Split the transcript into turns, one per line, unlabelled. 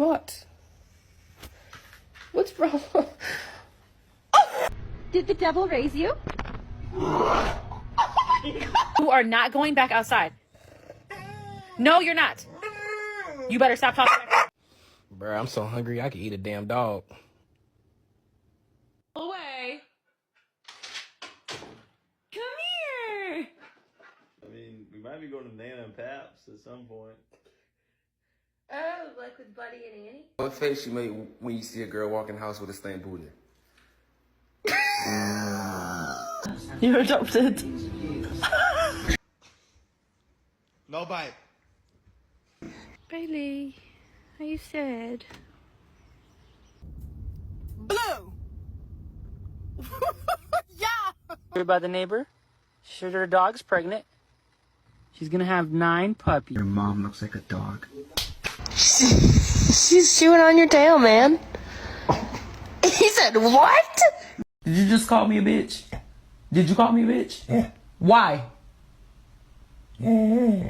What? What's wrong?
Did the devil raise you?
You are not going back outside. No, you're not. You better stop talking back.
Bruh, I'm so hungry I could eat a damn dog.
Away. Come here.
I mean, we might be going to Nana and Paps at some point.
Oh, like with Buddy and Annie?
What face you make when you see a girl walk in the house with a stained booty?
You're adopted.
No bite.
Bailey, are you sad?
Blue! Yeah!
Heard about the neighbor? She heard her dog's pregnant. She's gonna have 9 puppies.
Your mom looks like a dog.
She's chewing on your tail, man. He said, what?
Did you just call me a bitch? Did you call me a bitch? Yeah. Why? No.